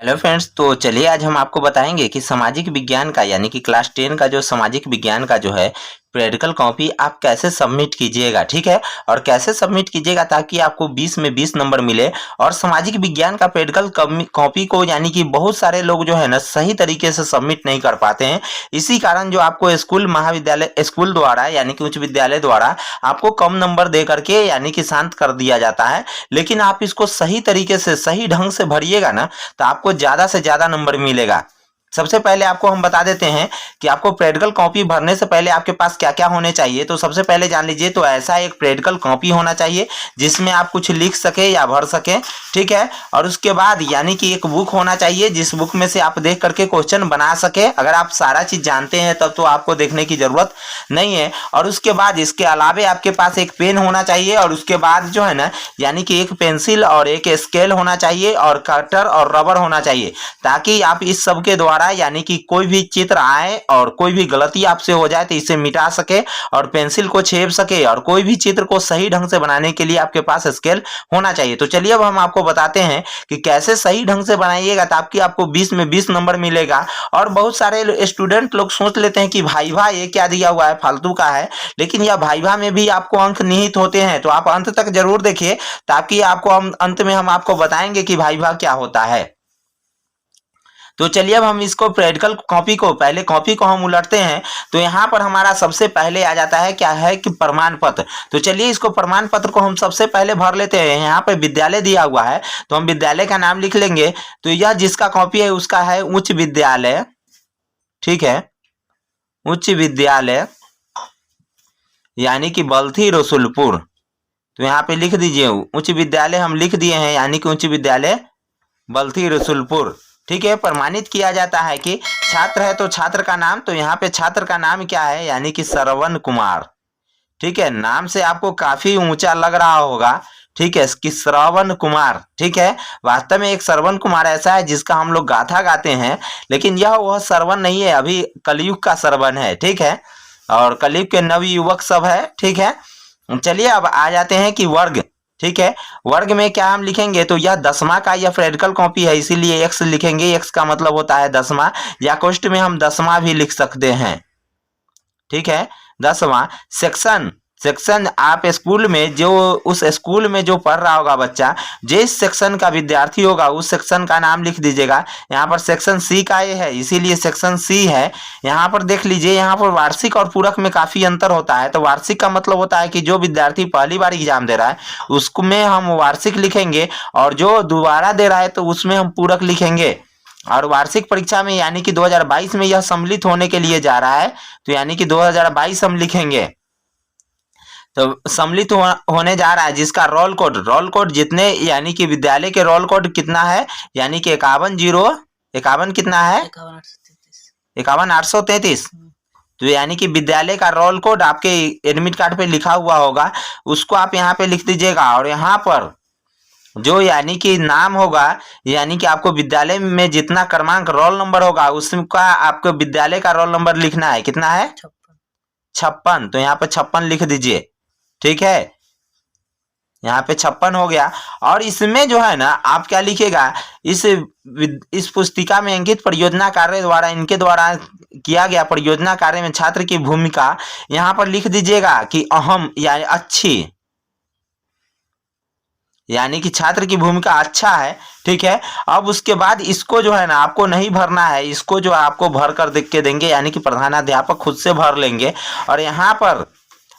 Hello friends, तो चलिए आज हम आपको बताएंगे कि सामाजिक विज्ञान का यानी कि क्लास 10 का जो सामाजिक विज्ञान का जो है प्रैक्टिकल कॉपी आप कैसे सबमिट कीजिएगा। ठीक है, और कैसे सबमिट कीजिएगा ताकि आपको 20 में 20 नंबर मिले। और सामाजिक विज्ञान का प्रैक्टिकल कॉपी को यानी कि बहुत सारे लोग जो है ना सही तरीके से सबमिट नहीं कर पाते हैं। इसी कारण जो आपको स्कूल महाविद्यालय स्कूल द्वारा यानी कि उच्च विद्यालय द्वारा आपको कम नंबर दे करके यानी कि शांत कर दिया जाता है। लेकिन आप इसको सही तरीके से सही ढंग से भरिएगा ना तो आपको ज्यादा से ज्यादा नंबर मिलेगा। सबसे पहले आपको हम बता देते हैं कि आपको प्रैक्टिकल कॉपी भरने से पहले आपके पास क्या क्या होने चाहिए। तो सबसे पहले जान लीजिए, तो ऐसा एक प्रैक्टिकल कॉपी होना चाहिए जिसमें आप कुछ लिख सके या भर सके। ठीक है, और उसके बाद यानी कि एक बुक होना चाहिए जिस बुक में से आप देख करके क्वेश्चन बना सके। अगर आप सारा चीज जानते हैं तब तो आपको देखने की जरूरत नहीं है। और उसके बाद इसके अलावे आपके पास एक पेन होना चाहिए, और उसके बाद जो है ना यानी कि एक पेंसिल और एक स्केल होना चाहिए, और कटर और रबर होना चाहिए, ताकि आप इस सब के द्वारा यानी कि कोई भी चित्र आए और कोई भी गलती आपसे हो जाए तो इसे मिटा सके और पेंसिल को छेप सके। और कोई भी चित्र को सही ढंग से बनाने के लिए आपके पास स्केल होना चाहिए। तो चलिए अब हम आपको बताते हैं कि कैसे सही ढंग से बनाइएगा ताकि आपको 20 में 20 नंबर मिलेगा। और बहुत सारे स्टूडेंट लोग सोच लेते हैं कि भाईवा ये क्या दिया हुआ है, फालतू का है, लेकिन यह भाईवा में भी आपको अंक निहित होते हैं। तो आप अंत तक जरूर देखिए ताकि आपको अंत में हम आपको बताएंगे कि भाईवा क्या होता है। तो चलिए अब हम इसको प्रैक्टिकल कॉपी को पहले कॉपी को हम उलटते हैं। तो यहाँ पर हमारा सबसे पहले आ जाता है क्या है कि प्रमाण पत्र। तो चलिए इसको प्रमाण पत्र को हम सबसे पहले भर लेते हैं। यहाँ पे विद्यालय दिया हुआ है तो हम विद्यालय का नाम लिख लेंगे। तो यह जिसका कॉपी है उसका है उच्च विद्यालय। ठीक है, उच्च विद्यालय यानी कि बल्थी रसुलपुर। तो यहाँ पे लिख दीजिए उच्च विद्यालय हम लिख दिए हैं यानी कि उच्च विद्यालय बल्थी रसुलपुर। ठीक है, प्रमाणित किया जाता है कि छात्र है तो छात्र का नाम, तो यहाँ पे छात्र का नाम क्या है यानी कि श्रवण कुमार। ठीक है, नाम से आपको काफी ऊंचा लग रहा होगा। ठीक है, कि श्रवण कुमार। ठीक है, वास्तव में एक श्रवण कुमार ऐसा है जिसका हम लोग गाथा गाते हैं, लेकिन यह वह श्रवण नहीं है, अभी कलयुग का श्रवण है। ठीक है, और कलयुग के नवयुवक सब है। ठीक है, चलिए अब आ जाते हैं कि वर्ग। ठीक है, वर्ग में क्या हम लिखेंगे, तो यह 10वां का यह प्रैक्टिकल कॉपी है इसीलिए x लिखेंगे। x का मतलब होता है 10वां, या कोष्ट में हम 10वां भी लिख सकते हैं। ठीक है, 10वां सेक्शन। सेक्शन आप स्कूल में जो उस स्कूल में जो पढ़ रहा होगा बच्चा, जिस सेक्शन का विद्यार्थी होगा उस सेक्शन का नाम लिख दीजिएगा। यहाँ पर सेक्शन सी का ये है इसीलिए सेक्शन सी है। यहाँ पर देख लीजिए, यहाँ पर वार्षिक और पूरक में काफी अंतर होता है। तो वार्षिक का मतलब होता है कि जो विद्यार्थी पहली बार एग्जाम दे रहा है उसमें हम वार्षिक लिखेंगे, और जो दोबारा दे रहा है तो उसमें हम पूरक लिखेंगे। और वार्षिक परीक्षा में यानी कि 2022 में यह सम्मिलित होने के लिए जा रहा है, तो यानी कि 2022 हम लिखेंगे। तो सम्मिलित होने जा रहा है जिसका रोल कोड जितने यानी कि विद्यालय के रोल कोड कितना है यानी कि 51 कितना है 51,833। तो यानी कि विद्यालय का रोल कोड आपके एडमिट कार्ड पे लिखा हुआ होगा, उसको आप यहाँ पे लिख दीजिएगा। और यहाँ पर जो यानी कि नाम होगा यानी कि आपको विद्यालय में जितना क्रमांक रोल नंबर होगा उसका आपको विद्यालय का रोल नंबर लिखना है। कितना है 56। तो यहाँ पे 56 लिख दीजिए। ठीक है, यहाँ पे 56 हो गया। और इसमें जो है ना आप क्या लिखेगा, इस पुस्तिका में अंकित परियोजना कार्य द्वारा इनके द्वारा किया गया परियोजना कार्य में छात्र की भूमिका यहाँ पर लिख दीजिएगा कि अहम यानी अच्छी, यानी कि छात्र की भूमिका अच्छा है। ठीक है, अब उसके बाद इसको जो है ना आपको नहीं भरना है, इसको जो आपको भर कर देख के देंगे यानी कि प्रधानाध्यापक खुद से भर लेंगे। और यहाँ पर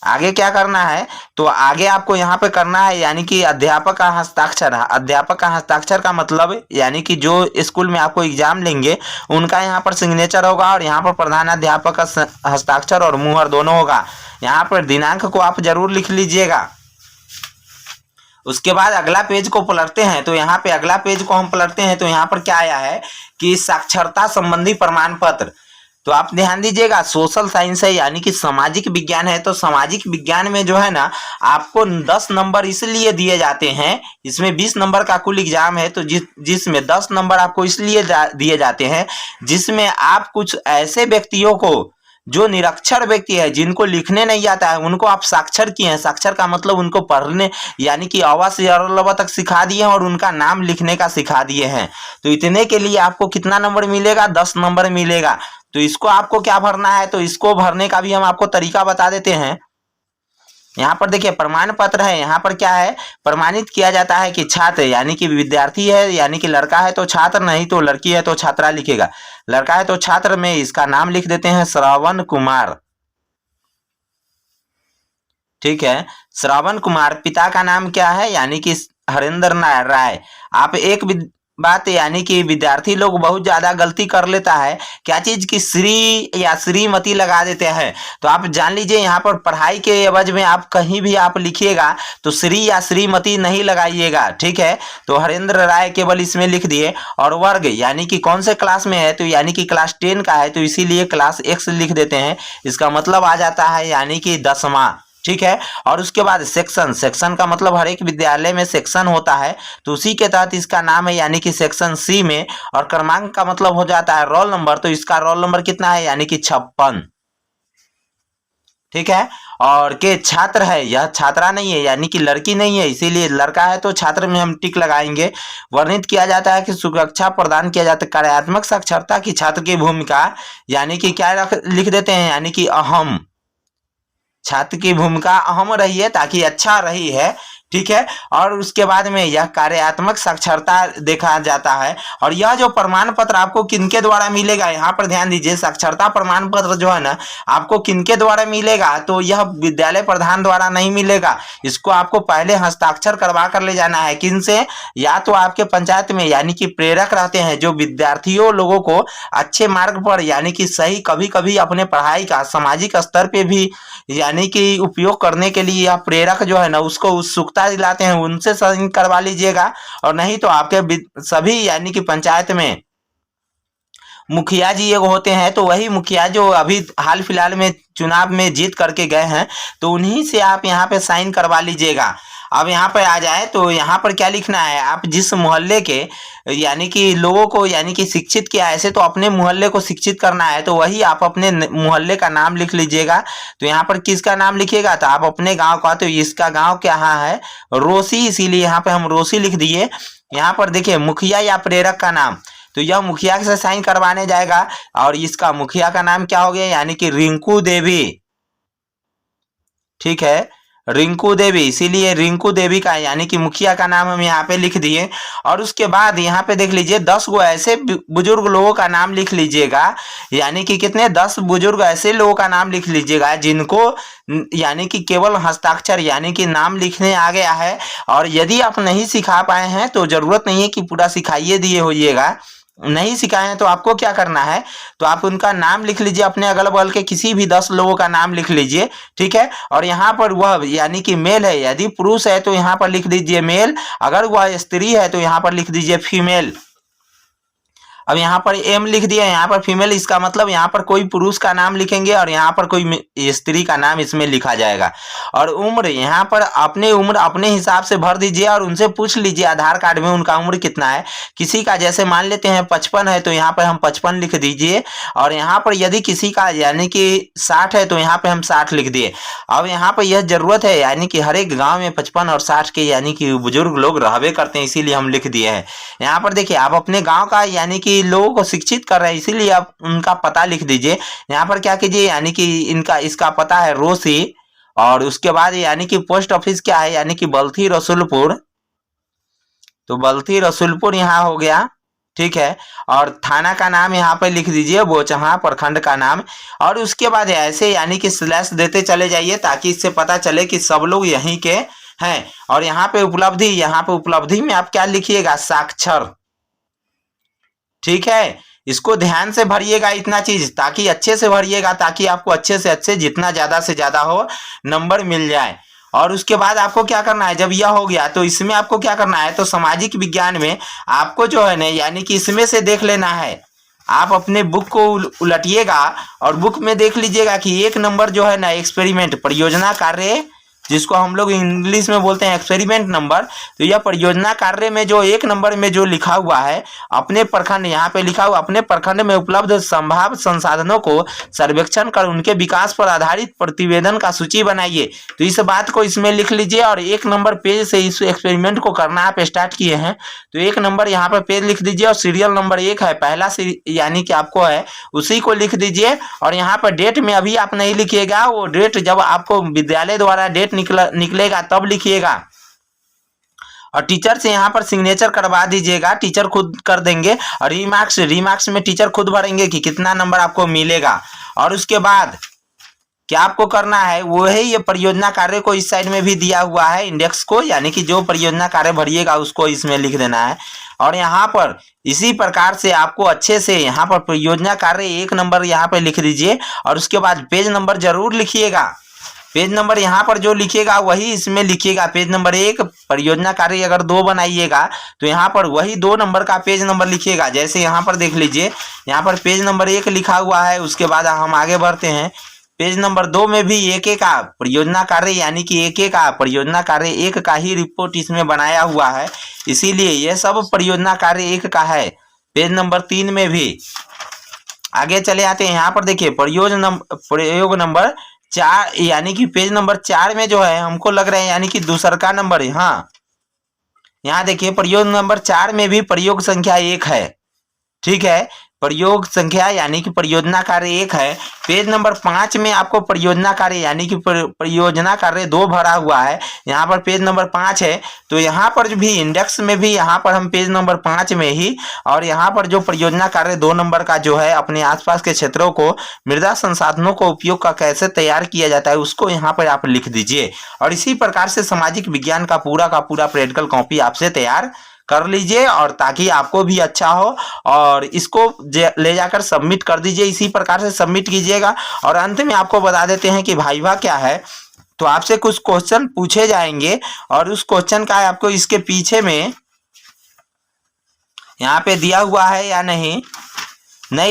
आगे क्या करना है, तो आगे आपको यहाँ पे करना है यानी कि अध्यापक का हस्ताक्षर। अध्यापक का हस्ताक्षर का मतलब यानी कि जो स्कूल में आपको एग्जाम लेंगे उनका यहाँ पर सिग्नेचर होगा, और यहाँ पर प्रधानाध्यापक का हस्ताक्षर और मुहर दोनों होगा। यहाँ पर दिनांक को आप जरूर लिख लीजिएगा। उसके बाद अगला पेज को पलटते हैं। तो यहाँ पे अगला पेज को हम पलटते हैं तो यहाँ पर क्या आया है कि साक्षरता संबंधी प्रमाण पत्र। तो आप ध्यान दीजिएगा, सोशल साइंस है यानी कि सामाजिक विज्ञान है। तो सामाजिक विज्ञान में जो है ना आपको 10 नंबर इसलिए दिए जाते हैं, इसमें 20 नंबर का कुल एग्जाम है, तो जिसमें 10 नंबर आपको इसलिए दिए जाते हैं जिसमें आप कुछ ऐसे व्यक्तियों को जो निरक्षर व्यक्ति है, जिनको लिखने नहीं आता है, उनको आप साक्षर किए हैं। साक्षर का मतलब उनको पढ़ने यानी कि अ से अ तक सिखा दिए हैं और उनका नाम लिखने का सिखा दिए हैं। तो इतने के लिए आपको कितना नंबर मिलेगा? 10 नंबर मिलेगा। तो इसको आपको क्या भरना है? तो इसको भरने का भी हम आपको तरीका बता देते हैं। यहाँ पर देखिए प्रमाण पत्र है। यहाँ पर क्या है? प्रमाणित किया जाता है कि छात्र यानी कि विद्यार्थी है, यानी कि लड़का है तो छात्र, नहीं तो लड़की है तो छात्रा लिखेगा। लड़का है तो छात्र में इसका नाम लिख देते हैं श्रवण कुमार। ठीक है, श्रवण कुमार। पिता का नाम क्या है? यानी कि हरेंद्र राय। आप एक बात यानी कि विद्यार्थी लोग बहुत ज्यादा गलती कर लेता है, क्या चीज की श्री या श्रीमती लगा देते हैं। तो आप जान लीजिए यहाँ पर पढ़ाई के एवज में आप कहीं भी आप लिखिएगा तो श्री या श्रीमती नहीं लगाइएगा। ठीक है, तो हरेंद्र राय केवल इसमें लिख दिए। और वर्ग यानी कि कौन से क्लास में है? तो यानी कि क्लास 10 का है, तो इसीलिए क्लास X लिख देते हैं। इसका मतलब आ जाता है यानी कि 10वां। ठीक है, और उसके बाद सेक्शन। सेक्शन का मतलब हर एक विद्यालय में सेक्शन होता है, तो उसी के तहत इसका नाम है यानी कि सेक्शन C में। और क्रमांक का मतलब हो जाता है रोल नंबर, तो इसका रोल नंबर कितना है? यानी कि 56। ठीक है, और के छात्र है, यह छात्रा नहीं है यानी कि लड़की नहीं है, इसीलिए लड़का है तो छात्र में हम टिक लगाएंगे। वर्णित किया जाता है कि सुरक्षा प्रदान किया जाता है। कार्यात्मक साक्षरता की छात्र की भूमिका यानी कि क्या लिख देते हैं? यानी कि अहम। छात्र की भूमिका अहम रही है ताकि अच्छा रही है। ठीक है, और उसके बाद में यह कार्यात्मक साक्षरता देखा जाता है। और यह जो प्रमाण पत्र आपको किनके द्वारा मिलेगा? यहाँ पर ध्यान दीजिए, साक्षरता प्रमाण पत्र जो है ना आपको किनके द्वारा मिलेगा? तो यह विद्यालय प्रधान द्वारा नहीं मिलेगा। इसको आपको पहले हस्ताक्षर करवा कर ले जाना है। किन से? या तो आपके पंचायत में यानी कि प्रेरक रहते हैं, जो विद्यार्थियों लोगों को अच्छे मार्ग पर यानी कि सही कभी कभी अपने पढ़ाई का सामाजिक स्तर पे भी यानी कि उपयोग करने के लिए यह प्रेरक जो है ना उसको उत्सुकता दिलाते हैं, उनसे साइन करवा लीजिएगा। और नहीं तो आपके सभी यानी कि पंचायत में मुखिया जी एक होते हैं, तो वही मुखिया जो अभी हाल फिलहाल में चुनाव में जीत करके गए हैं, तो उन्हीं से आप यहाँ पे साइन करवा लीजिएगा। अब यहाँ पे आ जाए तो यहाँ पर क्या लिखना है? आप जिस मोहल्ले के यानी कि लोगों को यानी कि शिक्षित किया, ऐसे तो अपने मोहल्ले को शिक्षित करना है, तो वही आप अपने मोहल्ले का नाम लिख लीजिएगा। तो यहाँ पर किसका नाम लिखिएगा? तो आप अपने गांव का, तो इसका गांव क्या है? रोसी, इसीलिए यहाँ पे हम रोसी लिख दिए। यहाँ पर देखिए मुखिया या प्रेरक का नाम, तो यह मुखिया से साइन करवाने जाएगा। और इसका मुखिया का नाम क्या हो गया? यानी कि रिंकू देवी। ठीक है, रिंकू देवी, इसीलिए रिंकू देवी का यानी कि मुखिया का नाम हम यहाँ पे लिख दिए। और उसके बाद यहाँ पे देख लीजिए 10 गो ऐसे बुजुर्ग लोगों का नाम लिख लीजिएगा। यानी कि कितने? 10 बुजुर्ग ऐसे लोगों का नाम लिख लीजिएगा जिनको यानी कि केवल हस्ताक्षर यानी कि नाम लिखने आ गया है। और यदि आप नहीं सिखा पाए हैं तो जरूरत नहीं है कि पूरा सिखाइए दिए होइएगा। नहीं सिखाए हैं तो आपको क्या करना है? तो आप उनका नाम लिख लीजिए, अपने अगल बगल के किसी भी 10 लोगों का नाम लिख लीजिए। ठीक है, और यहाँ पर वह यानी कि मेल है, यदि पुरुष है तो यहाँ पर लिख दीजिए मेल, अगर वह स्त्री है तो यहाँ पर लिख दीजिए फीमेल। अब यहाँ पर एम लिख दिया, यहाँ पर फीमेल, इसका मतलब यहाँ पर कोई पुरुष का नाम लिखेंगे और यहाँ पर कोई स्त्री का नाम इसमें लिखा जाएगा। और उम्र, यहाँ पर अपने उम्र अपने हिसाब से भर दीजिए और उनसे पूछ लीजिए आधार कार्ड में उनका उम्र कितना है। किसी का जैसे मान लेते हैं 55 है, तो यहाँ पर हम 55 लिख दीजिए। और यहाँ पर यदि किसी का यानी कि 60 है तो यहाँ पे हम 60 लिख दिए। अब यहाँ पर यह जरूरत है यानी कि हर एक गाँव में 55 और 60 के यानी कि बुजुर्ग लोग रहबे करते हैं, इसीलिए हम लिख दिए हैं। यहाँ पर देखिए आप अपने गाँव का यानी कि लोगों को शिक्षित कर रहे हैं, इसीलिए आप उनका पता लिख दीजिए। यहाँ पर क्या कीजिए, यानी कि इसका पता है रोसी। और उसके बाद यानी कि पोस्ट ऑफिस क्या है? यानी कि बल्थी रसूलपुर, तो बल्थी रसूलपुर यहाँ हो गया। ठीक है, और थाना का नाम यहाँ पे लिख दीजिए बोचहा, प्रखंड का नाम। और उसके बाद ऐसे यानी कि स्लैश देते चले जाइए ताकि इससे पता चले कि सब लोग यहीं के हैं। और यहाँ पे उपलब्धि, यहाँ पे उपलब्धि में आप क्या लिखिएगा? साक्षर। ठीक है, इसको ध्यान से भरिएगा इतना चीज, ताकि अच्छे से भरिएगा, ताकि आपको अच्छे से अच्छे जितना ज्यादा से ज्यादा हो नंबर मिल जाए। और उसके बाद आपको क्या करना है? जब यह हो गया तो इसमें आपको क्या करना है? तो सामाजिक विज्ञान में आपको जो है ना यानी कि इसमें से देख लेना है। आप अपने बुक को उलटिएगा और बुक में देख लीजिएगा कि 1 नंबर जो है ना एक्सपेरिमेंट परियोजना कार्य जिसको हम लोग इंग्लिश में बोलते हैं एक्सपेरिमेंट नंबर। तो यह परियोजना कार्य में जो 1 नंबर में जो लिखा हुआ है, अपने प्रखंड, यहाँ पे लिखा हुआ अपने प्रखंड में उपलब्ध संभाव्य संसाधनों को सर्वेक्षण कर उनके विकास पर आधारित प्रतिवेदन का सूची बनाइए। तो इस बात को इसमें लिख लीजिए और 1 नंबर पेज से इस एक्सपेरिमेंट को करना आप स्टार्ट किए हैं तो 1 नंबर यहाँ पर पेज लिख दीजिए और सीरियल नंबर 1 है पहला यानी कि आपको है उसी को लिख दीजिए। और यहाँ पर डेट में अभी आप नहीं लिखिएगा, वो डेट जब आपको विद्यालय द्वारा डेट निकलेगा तब लिखिएगा। और टीचर से यहाँ पर सिग्नेचर करवा दीजिएगा, टीचर खुद कर देंगे। और रिमार्क्स में टीचर खुद भरेंगे कि कितना नंबर आपको मिलेगा। और उसके बाद क्या आपको करना है वो है, ये परियोजना कार्य को इस साइड में भी दिया हुआ है इंडेक्स को, यानी कि जो परियोजना कार्य भरिएगा उसको इसमें लिख देना है। और यहाँ पर इसी प्रकार से आपको अच्छे से यहाँ पर परियोजना कार्य 1 नंबर यहाँ पे लिख दीजिए। और उसके बाद पेज नंबर जरूर लिखिएगा, पेज नंबर यहाँ पर जो लिखिएगा वही इसमें लिखिएगा। पेज नंबर 1 परियोजना कार्य अगर 2 बनाइएगा तो यहाँ पर वही 2 नंबर का पेज नंबर लिखिएगा। जैसे यहाँ पर देख लीजिए, यहाँ पर पेज नंबर 1 लिखा हुआ है। उसके बाद हम आगे बढ़ते हैं, पेज नंबर 2 में भी 1 का परियोजना कार्य यानी कि 1 का परियोजना कार्य 1 का ही रिपोर्ट इसमें बनाया हुआ है, इसीलिए यह सब परियोजना कार्य 1 का है। पेज नंबर 3 में भी आगे चले आते हैं, यहाँ पर देखिए प्रयोग नंबर 4 यानी कि पेज नंबर 4 में जो है हमको लग रहा है यानी कि दूसरा का नंबर है। हाँ, यहाँ देखिए प्रयोग नंबर 4 में भी प्रयोग संख्या 1 है, ठीक है, प्रयोग संख्या यानी कि परियोजना कार्य 1 है। पेज नंबर 5 में आपको परियोजना कार्य यानी कि परियोजना कार्य 2 भरा हुआ है, यहाँ पर पेज नंबर 5 है। तो यहाँ पर भी इंडेक्स में भी यहाँ पर हम पेज नंबर 5 में ही, और यहाँ पर जो परियोजना कार्य 2 नंबर का जो है अपने आसपास के क्षेत्रों को मृदा संसाधनों को उपयोग का कैसे तैयार किया जाता है उसको यहाँ पर आप लिख दीजिए। और इसी प्रकार से सामाजिक विज्ञान का पूरा प्रैक्टिकल कॉपी आपसे तैयार कर लीजिए, और ताकि आपको भी अच्छा हो और इसको ले जाकर सबमिट कर दीजिए। इसी प्रकार से सबमिट कीजिएगा। और अंत में आपको बता देते हैं कि वाइवा क्या है। तो आपसे कुछ क्वेश्चन पूछे जाएंगे और उस क्वेश्चन का आपको इसके पीछे में यहाँ पे दिया हुआ है या नहीं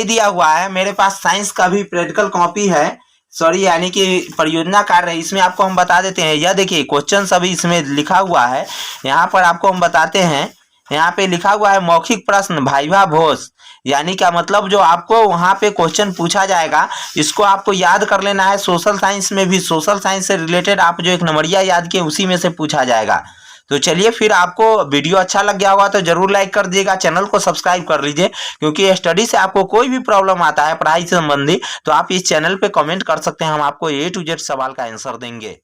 दिया हुआ है। मेरे पास साइंस का भी प्रैक्टिकल कॉपी है, सॉरी यानी कि परियोजना कार्य, इसमें आपको हम बता देते हैं। यह देखिए क्वेश्चन सभी इसमें लिखा हुआ है, यहाँ पर आपको हम बताते हैं। यहाँ पे लिखा हुआ है मौखिक प्रश्न वाइवा भोज, यानी क्या मतलब जो आपको वहाँ पे क्वेश्चन पूछा जाएगा इसको आपको याद कर लेना है। सोशल साइंस में भी सोशल साइंस से रिलेटेड आप जो 1 नंबरिया याद किए उसी में से पूछा जाएगा। तो चलिए, फिर आपको वीडियो अच्छा लग गया होगा तो जरूर लाइक कर दीजिएगा, चैनल को सब्सक्राइब कर लीजिए, क्योंकि स्टडी से आपको कोई भी प्रॉब्लम आता है पढ़ाई से संबंधी तो आप इस चैनल पे कमेंट कर सकते हैं, हम आपको A to Z सवाल का आंसर देंगे।